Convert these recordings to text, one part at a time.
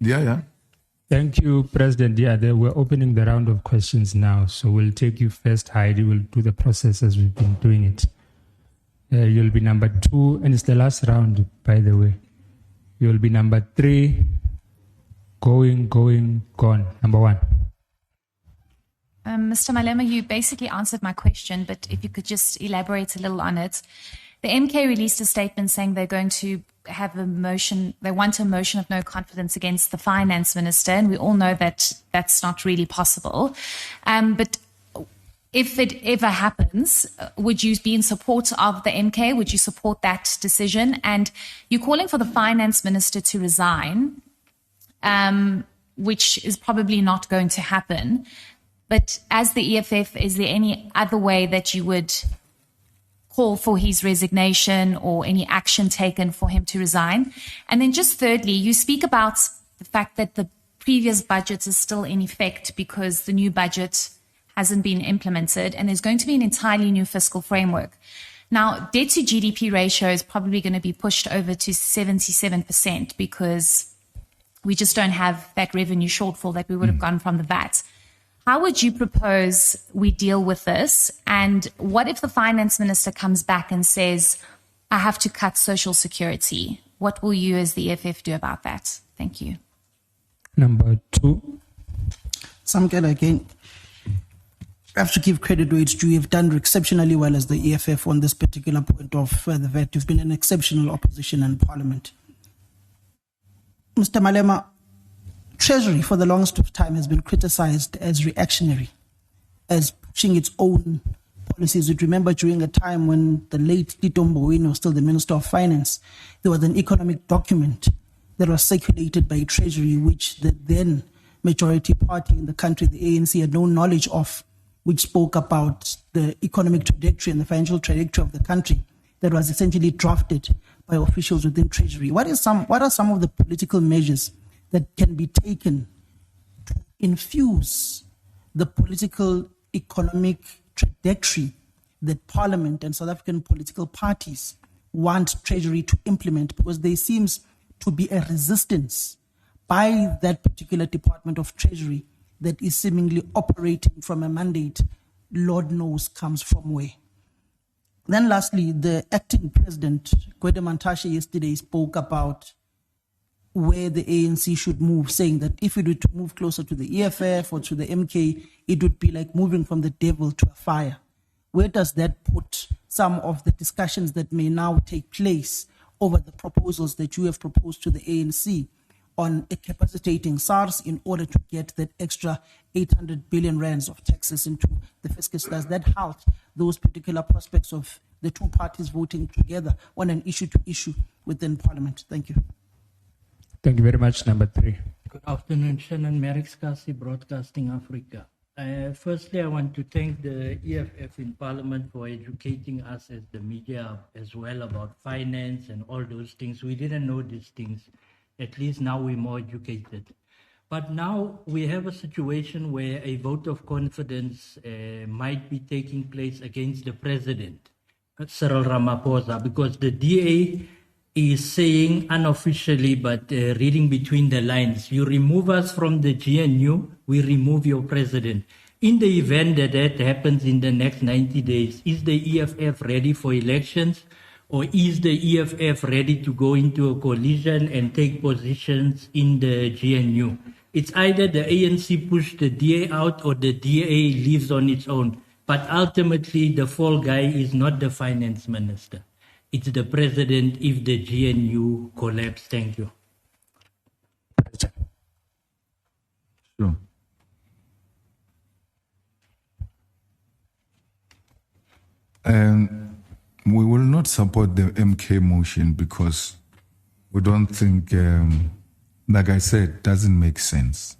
Yeah. Thank you, President. Yeah, we're opening the round of questions now. So we'll take you first, Heidi. We'll do the process as we've been doing it. You'll be number 2, and it's the last round, by the way. You'll be number 3, gone. Number 1. Mr. Malema, you basically answered my question, but if you could just elaborate a little on it. The MK released a statement saying they're going to have a motion, they want a motion of no confidence against the finance minister, and we all know that that's not really possible. But if it ever happens, would you be in support of the MK? Would you support that decision? And you're calling for the finance minister to resign, which is probably not going to happen. But as the EFF, is there any other way that you would call for his resignation or any action taken for him to resign? And then just thirdly, you speak about the fact that the previous budget is still in effect because the new budget hasn't been implemented and there's going to be an entirely new fiscal framework. Now, debt to GDP ratio is probably going to be pushed over to 77% because we just don't have that revenue shortfall that we would have gotten from the VAT. How would you propose we deal with this? And what if the finance minister comes back and says, I have to cut social security? What will you as the EFF do about that? Thank you. Number 2. Samkela again. I have to give credit where it's due. You've done exceptionally well as the EFF on this particular point of the VAT. You've been an exceptional opposition in Parliament. Mr. Malema, Treasury for the longest of time has been criticized as reactionary, as pushing its own policies. You'd remember during a time when the late Tito Mboweni was still the Minister of Finance, there was an economic document that was circulated by Treasury, which the then majority party in the country, the ANC, had no knowledge of, which spoke about the economic trajectory and the financial trajectory of the country, that was essentially drafted by officials within Treasury. What are some of the political measures that can be taken to infuse the political economic trajectory that Parliament and South African political parties want Treasury to implement? Because there seems to be a resistance by that particular Department of Treasury that is seemingly operating from a mandate Lord knows comes from where. Then lastly, the acting president, Gwede Mantashe, yesterday spoke about where the ANC should move, saying that if it were to move closer to the EFF or to the MK, it would be like moving from the devil to a fire. Where does that put some of the discussions that may now take place over the proposals that you have proposed to the ANC on a capacitating SARS in order to get that extra 800 billion rands of taxes into the fiscus? Does that halt those particular prospects of the two parties voting together on an issue-to-issue within Parliament? Thank you. Thank you very much. Number 3. Good afternoon, Shannon Merrickskasi, Broadcasting Africa. Firstly, I want to thank the EFF in Parliament for educating us as the media as well about finance and all those things. We didn't know these things. At least now we're more educated. But now we have a situation where a vote of confidence might be taking place against the president, Cyril Ramaphosa, because the DA is saying unofficially, but reading between the lines, you remove us from the GNU, we remove your president. In the event that that happens in the next 90 days, is the EFF ready for elections? Or is the EFF ready to go into a coalition and take positions in the GNU? It's either the ANC push the DA out or the DA leaves on its own. But ultimately, the fall guy is not the finance minister. It's the president if the GNU collapse. Thank you. Sure. We will not support the MK motion because we don't think, like I said, doesn't make sense.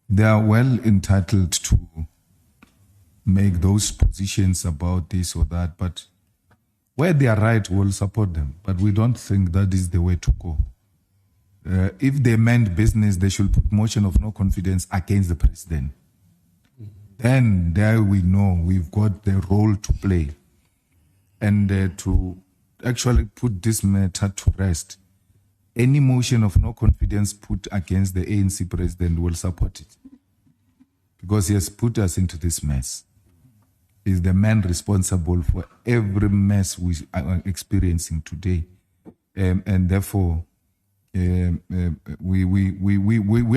They are well entitled to make those positions about this or that, but where they are right, we'll support them. But we don't think that is the way to go. If they meant business, they should put motion of no confidence against the president. Then there we know we've got the role to play. And to actually put this matter to rest, any motion of no confidence put against the ANC president will support it. Because he has put us into this mess. He's the man responsible for every mess we are experiencing today. And therefore, we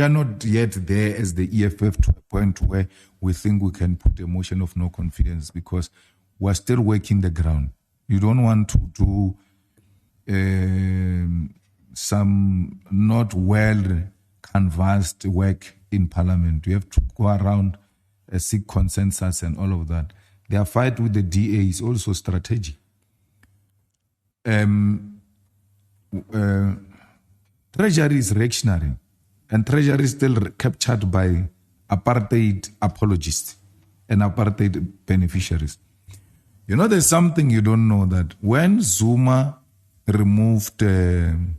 are not yet there as the EFF to a point where we think we can put a motion of no confidence, because we're still working the ground. You don't want to do some not well canvassed work in Parliament. You have to go around, seek consensus and all of that. Their fight with the DA is also strategic. Treasury is reactionary, and Treasury is still captured by apartheid apologists and apartheid beneficiaries. You know, there's something you don't know, that when Zuma removed Pravin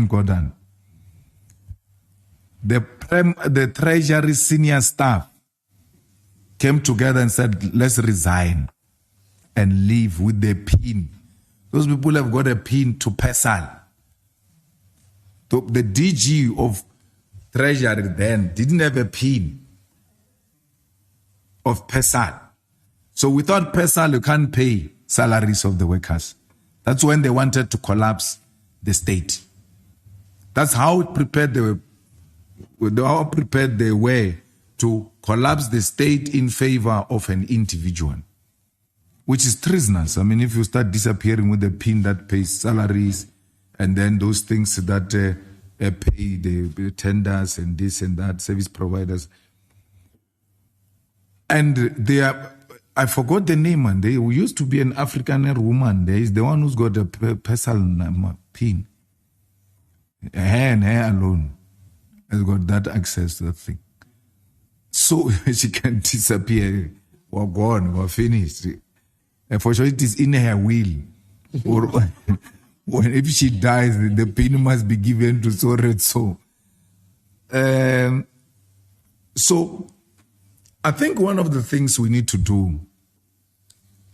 Gordhan, the Treasury senior staff came together and said, let's resign and leave with the pin. Those people have got a pin to PESAL. The DG of Treasury then didn't have a pin of PESAL. So without PESAL, you can't pay salaries of the workers. That's when they wanted to collapse the state. That's how prepared they were to collapse the state in favor of an individual, which is treasonous. I mean, if you start disappearing with the pin that pays salaries, and then those things that pay the tenders and this and that, service providers. And they are, I forgot the name, and there used to be an Afrikaner woman. There is the one who's got a PESAL pin. Her and her alone has got that access to that thing. So she can disappear. We're gone, we're finished. And for sure it is in her will. Or if she dies, the pin must be given to so and so. So I think one of the things we need to do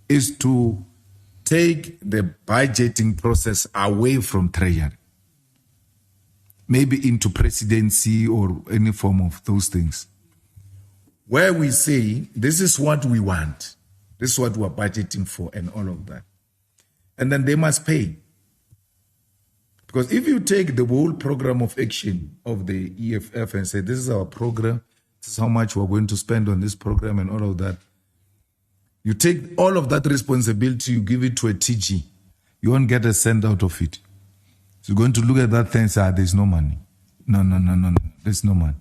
is to take the budgeting process away from Treasury, maybe into presidency or any form of those things, where we say, this is what we want, this is what we're budgeting for, and all of that. And then they must pay. Because if you take the whole program of action of the EFF and say, this is our program, this is how much we're going to spend on this program and all of that, you take all of that responsibility, you give it to a TG, you won't get a cent out of it. So you're going to look at that thing and say, there's no money. No, there's no money.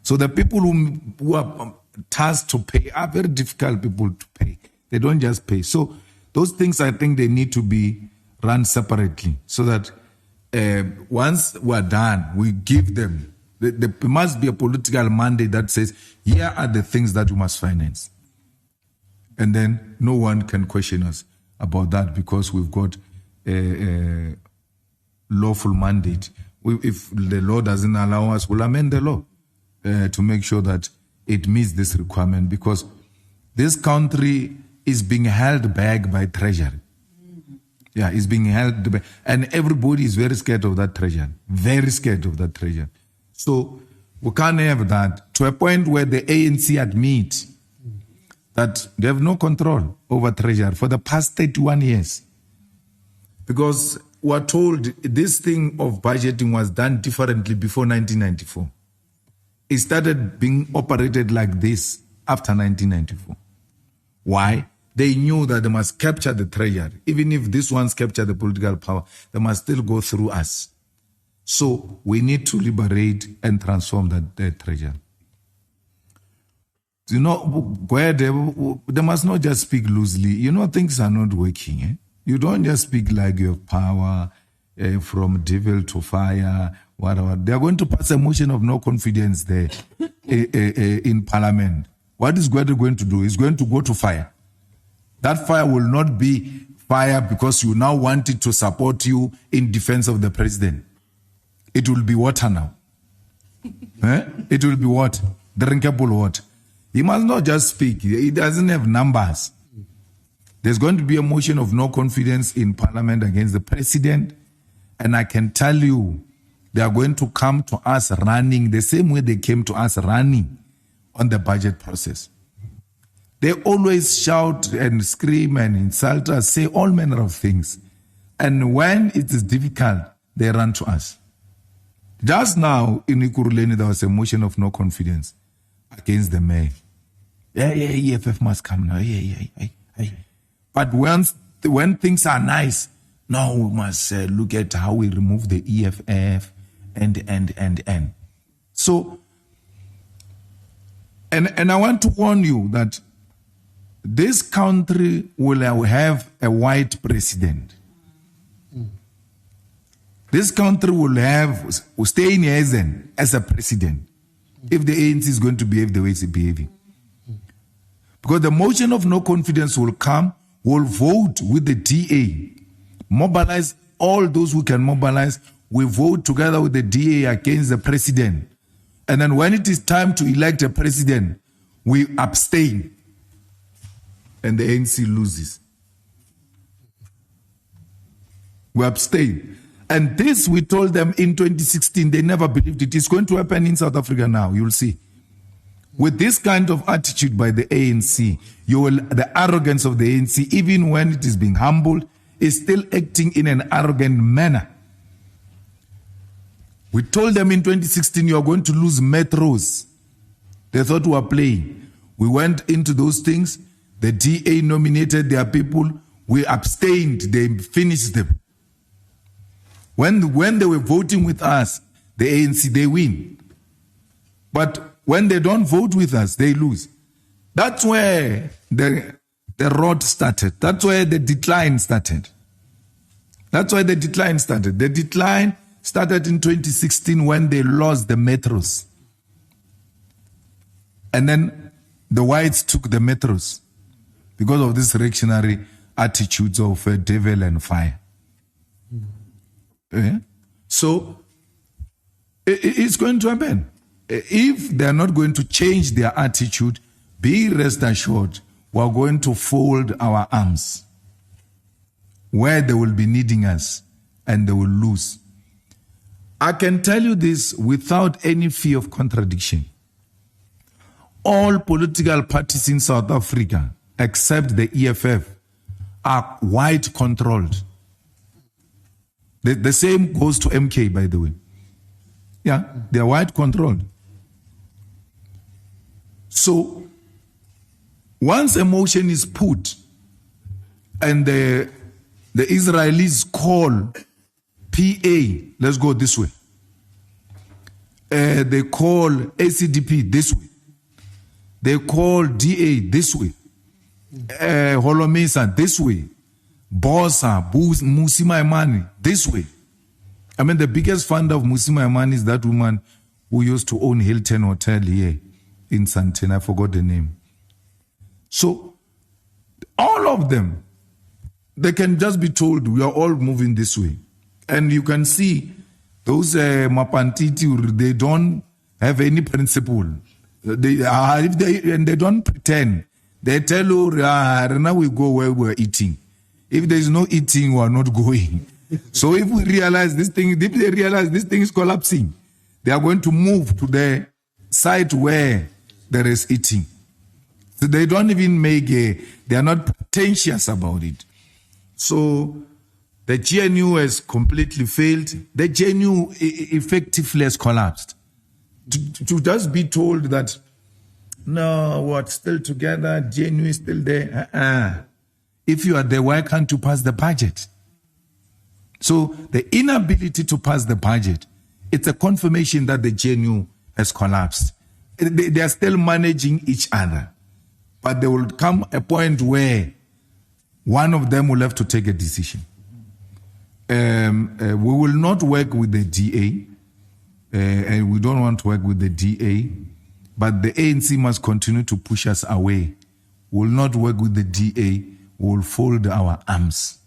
So the people who are tasked to pay are very difficult people to pay. They don't just pay. So those things, I think they need to be run separately, so that once we're done, we give them, there must be a political mandate that says, here are the things that you must finance. And then no one can question us about that, because we've got a lawful mandate. If the law doesn't allow us, we'll amend the law to make sure that it meets this requirement, because this country is being held back by Treasury. Yeah, it's being held back. And everybody is very scared of that Treasury. Very scared of that Treasury. So we can't have that to a point where the ANC admit that they have no control over Treasury for the past 31 years. Because we're told this thing of budgeting was done differently before 1994. It started being operated like this after 1994. Why? They knew that they must capture the Treasury. Even if these ones capture the political power, they must still go through us. So we need to liberate and transform that Treasury. You know, where they must not just speak loosely. You know, things are not working. Eh? You don't just speak like you have power from devil to fire, whatever. They are going to pass a motion of no confidence there in Parliament. What is Gwede going to do? It's going to go to fire. That fire will not be fire because you now want it to support you in defense of the president. It will be water now. It will be what? Drinkable water. He must not just speak. He doesn't have numbers. There's going to be a motion of no confidence in Parliament against the President. And I can tell you, they are going to come to us running the same way they came to us running on the budget process. They always shout and scream and insult us, say all manner of things. And when it is difficult, they run to us. Just now in Ikuruleni, there was a motion of no confidence against the mayor. EFF must come now. But when things are nice, now we must look at how we remove the EFF and. So, and I want to warn you that this country will have a white president. This country will have Steenhuisen as a president if the ANC is going to behave the way it's behaving. Because the motion of no confidence will come, will vote with the DA, mobilize all those who can mobilize. We vote together with the DA against the president. And then when it is time to elect a president, we abstain. And the ANC loses. We abstain. And this we told them in 2016, they never believed it. It's going to happen in South Africa now, you'll see. With this kind of attitude by the ANC, the arrogance of the ANC, even when it is being humbled, is still acting in an arrogant manner. We told them in 2016, you are going to lose metros. They thought we were playing. We went into those things. The DA nominated their people. We abstained. They finished them. When they were voting with us, the ANC, they win. But when they don't vote with us, they lose. That's where the road started. That's where the decline started. The decline started in 2016 when they lost the metros. And then the whites took the metros because of this reactionary attitudes of devil and fire. So it's going to happen. If they're not going to change their attitude, be rest assured, we're going to fold our arms where they will be needing us and they will lose. I can tell you this without any fear of contradiction. All political parties in South Africa, except the EFF, are white controlled. The same goes to MK, by the way. Yeah, they are white controlled. So, once a motion is put and the Israelis call PA, let's go this way. They call ACDP this way. They call DA this way. Holomesa this way. Bossa, Musi Maimane this way. I mean, the biggest funder of Musi Maimane is that woman who used to own Hilton Hotel here in Santana. I forgot the name. So, all of them, they can just be told, we are all moving this way. And you can see those Mapantiti, they don't have any principle. They don't pretend. They tell you, now we go where we're eating. If there is no eating, we are not going. So if we realize this thing, if they realize this thing is collapsing, they are going to move to the site where there is eating. So they don't even they are not pretentious about it. So the GNU has completely failed. The GNU effectively has collapsed. To just be told that, no, we're still together, GNU is still there. If you are there, why can't you pass the budget? So the inability to pass the budget, it's a confirmation that the GNU has collapsed. They are still managing each other. But there will come a point where one of them will have to take a decision. We will not work with the DA, and we don't want to work with the DA, but the ANC must continue to push us away. We will not work with the DA. We will fold our arms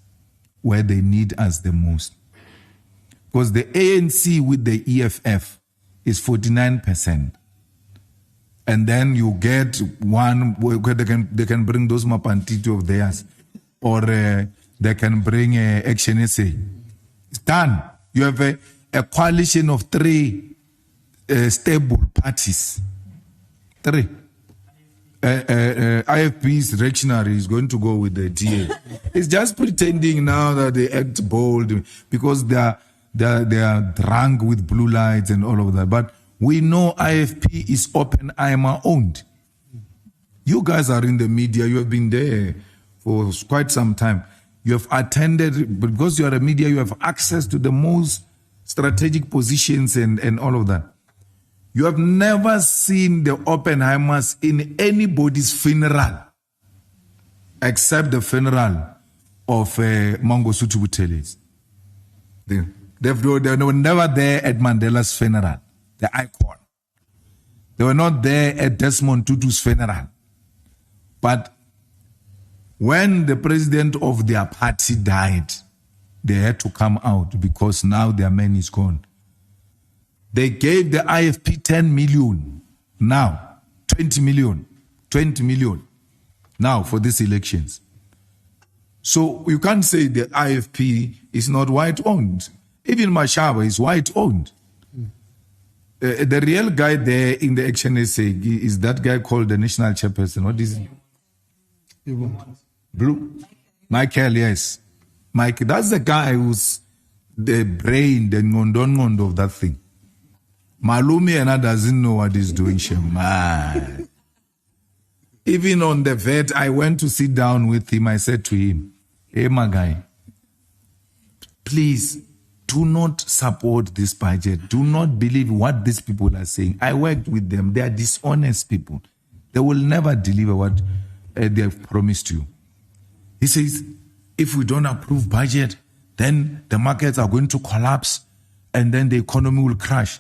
where they need us the most. Because the ANC with the EFF is 49%. And then you get one where they can bring those Mapantiti of theirs or they can bring Action SA. It's done. You have a coalition of 3 stable parties. 3. IFP's reactionary is going to go with the DA. It's just pretending now that they act bold because they are drunk with blue lights and all of that. But we know IFP is Oppenheimer owned. You guys are in the media. You have been there for quite some time. You have attended, because you are a media, you have access to the most strategic positions and all of that. You have never seen the Oppenheimers in anybody's funeral except the funeral of Mangosuthu Buthelezi. They were never there at Mandela's funeral, the icon. They were not there at Desmond Tutu's funeral. But when the president of their party died, they had to come out because now their man is gone. They gave the IFP 10 million, now 20 million now for these elections. So you can't say the IFP is not white-owned. Even Mashaba is white-owned. The real guy there in the Action SA is that guy called the national chairperson. What is he? Blue? Michael, yes. Mike, that's the guy who's the brain, the ngondon of that thing. Malumi and doesn't know what he's doing, man. Even on the VAT, I went to sit down with him. I said to him, hey, my guy, please do not support this budget. Do not believe what these people are saying. I worked with them. They are dishonest people. They will never deliver what they have promised you. He says, if we don't approve budget, then the markets are going to collapse and then the economy will crash.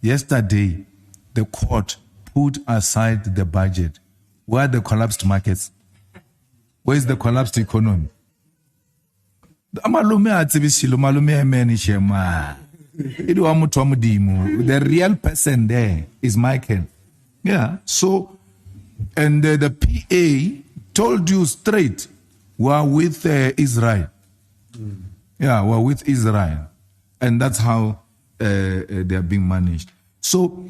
Yesterday, the court put aside the budget. Where are the collapsed markets? Where is the collapsed economy? The real person there is Michael. Yeah, so, and the PA told you straight, we're with Israel. Yeah, we're with Israel. And that's how they are being managed. So,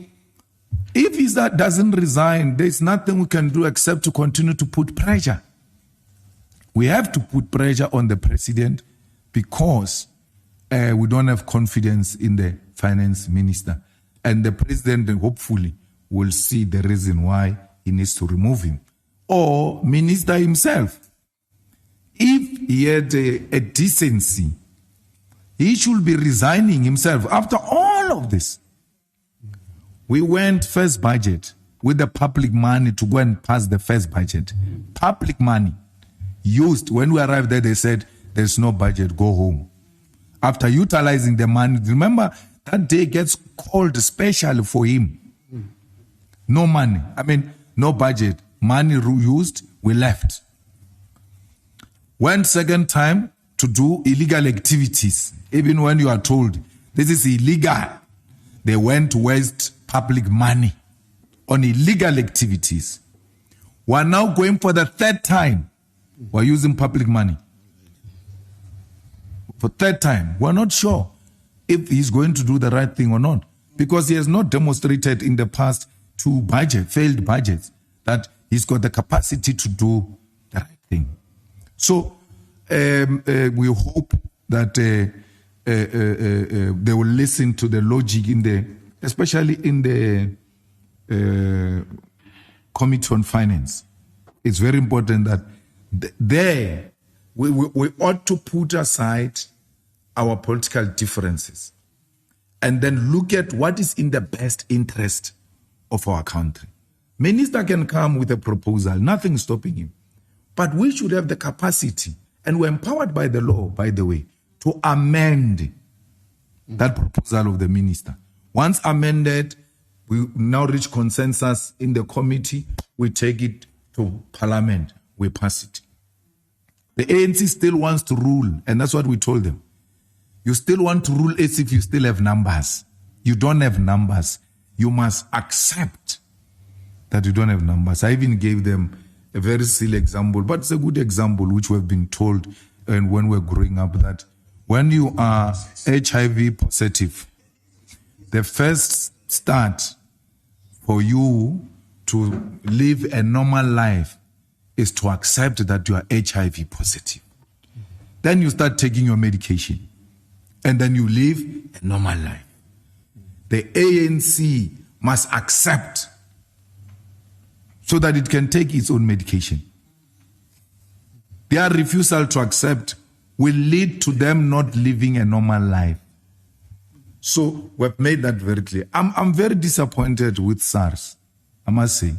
if Israel doesn't resign, there's nothing we can do except to continue to put pressure. We have to put pressure on the president because we don't have confidence in the finance minister. And the president hopefully will see the reason why he needs to remove him. Or minister himself. If he had a decency, he should be resigning himself after all of this. We went first budget with the public money to go and pass the first budget. Public money used. When we arrived there, they said, there's no budget, go home. After utilizing the money, remember, that day gets called special for him. No money. I mean, no budget. Money used, we left. Went second time to do illegal activities. Even when you are told, this is illegal. They went to waste public money on illegal activities. We are now going for the third time. We are using public money. For third time, we are not sure if he's going to do the right thing or not. Because he has not demonstrated in the past 2 failed budgets, that he's got the capacity to do the right thing. So we hope that they will listen to the logic especially in the Committee on Finance. It's very important that we ought to put aside our political differences and then look at what is in the best interest of our country. Minister can come with a proposal, nothing stopping him. But we should have the capacity, and we're empowered by the law, by the way, to amend that proposal of the minister. Once amended, we now reach consensus in the committee, we take it to parliament, we pass it. The ANC still wants to rule, and that's what we told them. You still want to rule as if you still have numbers. You don't have numbers. You must accept that you don't have numbers. I even gave them a very silly example, but it's a good example which we've been told and when we're growing up, that when you are HIV positive, the first start for you to live a normal life is to accept that you are HIV positive. Then you start taking your medication, and then you live a normal life. The ANC must accept so that it can take its own medication. Their refusal to accept will lead to them not living a normal life. So we've made that very clear. I'm very disappointed with SARS, I must say.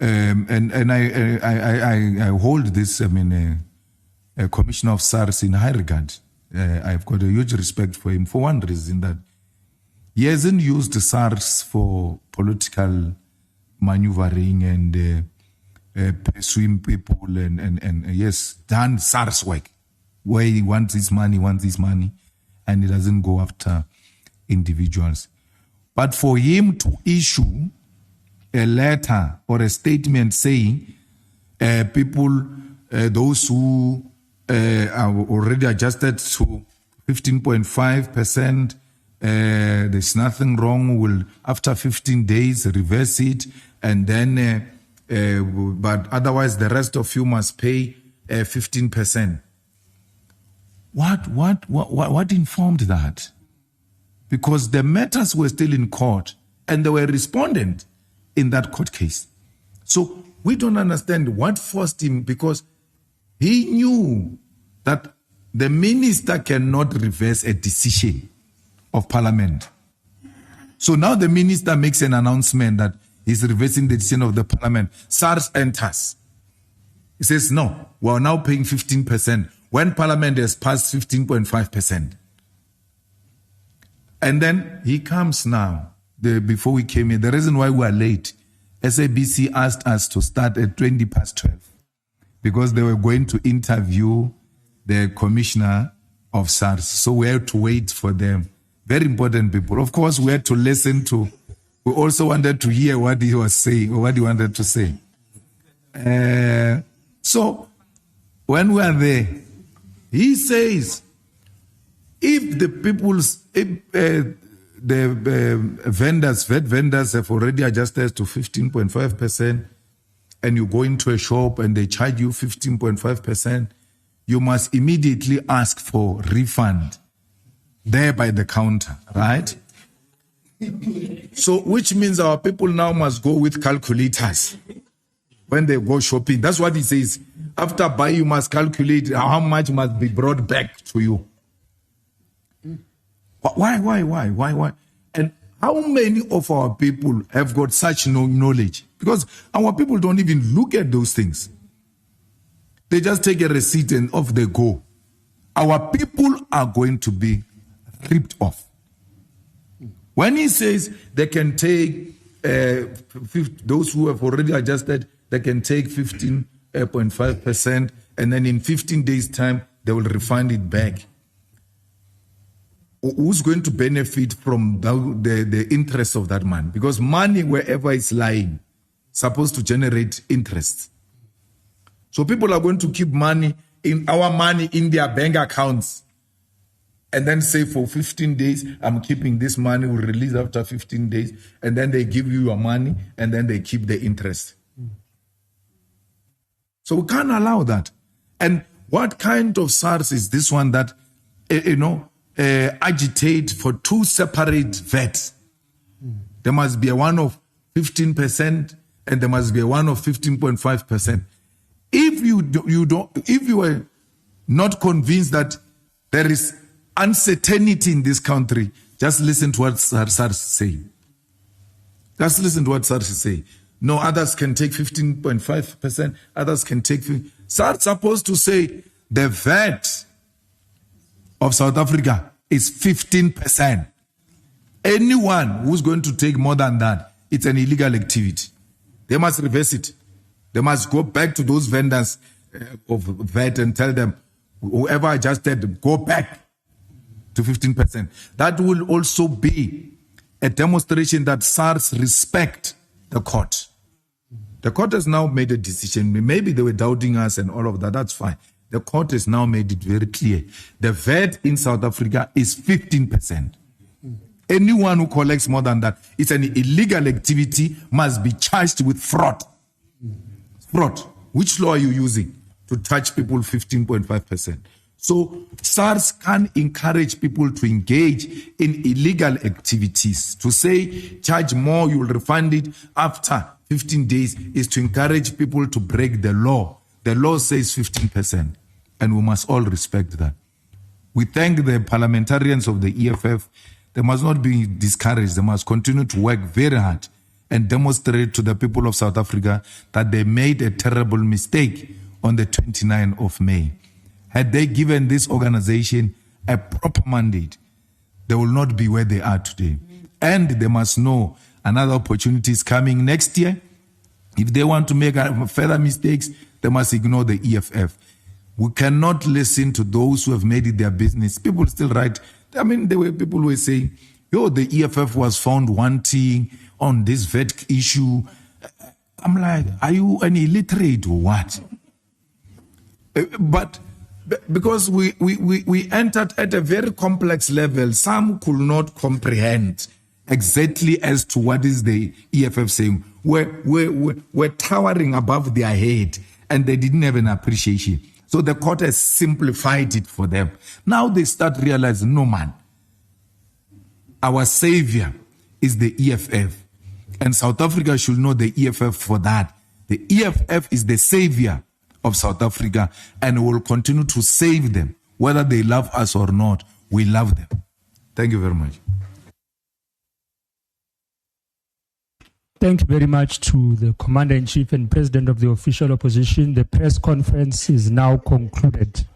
And I hold this, a commissioner of SARS in high regard. I've got a huge respect for him for one reason, that he hasn't used SARS for political maneuvering and pursuing people and yes, done SARS work where he wants his money, and he doesn't go after individuals. But for him to issue a letter or a statement saying people, those who are already adjusted to 15.5%, there's nothing wrong, will after 15 days reverse it, and then but otherwise the rest of you must pay 15%. What informed that? Because the matters were still in court and they were respondent in that court case. So we don't understand what forced him, because he knew that the minister cannot reverse a decision of parliament. So now the minister makes an announcement that he's reversing the decision of the parliament. SARS enters. He says, no, we are now paying 15% when parliament has passed 15.5%. And then he comes now, before we came in, the reason why we are late, SABC asked us to start at 12:20 because they were going to interview the commissioner of SARS. So we had to wait for them. Very important people. Of course, we had to listen to, we also wanted to hear what he was saying, or what he wanted to say. So when we are there, he says, if the people's, vendors, VAT vendors have already adjusted to 15.5%, and you go into a shop and they charge you 15.5%, you must immediately ask for refund there by the counter, right? So, which means our people now must go with calculators when they go shopping. That's what he says. After buy, you must calculate how much must be brought back to you. Why? And how many of our people have got such knowledge? Because our people don't even look at those things. They just take a receipt and off they go. Our people are going to be ripped off. When he says they can take, those who have already adjusted, they can take 15.5%, and then in 15 days' time, they will refund it back. Who's going to benefit from the interest of that man? Because money, wherever it's lying, supposed to generate interest. So people are going to keep money in their bank accounts, and then say for 15 days, I'm keeping this money, will release after 15 days, and then they give you your money, and then they keep the interest. So we can't allow that. And what kind of SARS is this one that, agitate for two separate VATs? There must be a one of 15%, and there must be a one of 15.5%. If you are not convinced that there is uncertainty in this country, just listen to what SARS is saying. Just listen to what SARS is saying. No, others can take 15.5%, others can take... SARS is supposed to say the VAT of South Africa is 15%. Anyone who's going to take more than that, it's an illegal activity. They must reverse it. They must go back to those vendors of VAT and tell them, whoever adjusted, go back to 15%. That will also be a demonstration that SARS respect the court. The court has now made a decision. Maybe they were doubting us and all of that. That's fine. The court has now made it very clear. The VAT in South Africa is 15%. Anyone who collects more than that, it's an illegal activity, must be charged with fraud. Fraud. Which law are you using to charge people 15.5%? So SARS can encourage people to engage in illegal activities. To say charge more, you will refund it after 15 days is to encourage people to break the law. The law says 15%, and we must all respect that. We thank the parliamentarians of the EFF. They must not be discouraged. They must continue to work very hard and demonstrate to the people of South Africa that they made a terrible mistake on the 29th of May. Had they given this organization a proper mandate, they will not be where they are today. And they must know another opportunity is coming next year. If they want to make further mistakes, they must ignore the EFF. We cannot listen to those who have made it their business. People still write. I mean, there were people who were saying, yo, the EFF was found wanting on this VAT issue. I'm like, are you an illiterate or what? But because we entered at a very complex level, some could not comprehend exactly as to what is the EFF saying. We're towering above their head, and they didn't have an appreciation. So the court has simplified it for them. Now they start realizing, no man, our savior is the EFF. And South Africa should know the EFF for that. The EFF is the savior of South Africa, and we will continue to save them. Whether they love us or not, we love them. Thank you very much. Thank you very much to the Commander-in-Chief and President of the Official Opposition. The press conference is now concluded.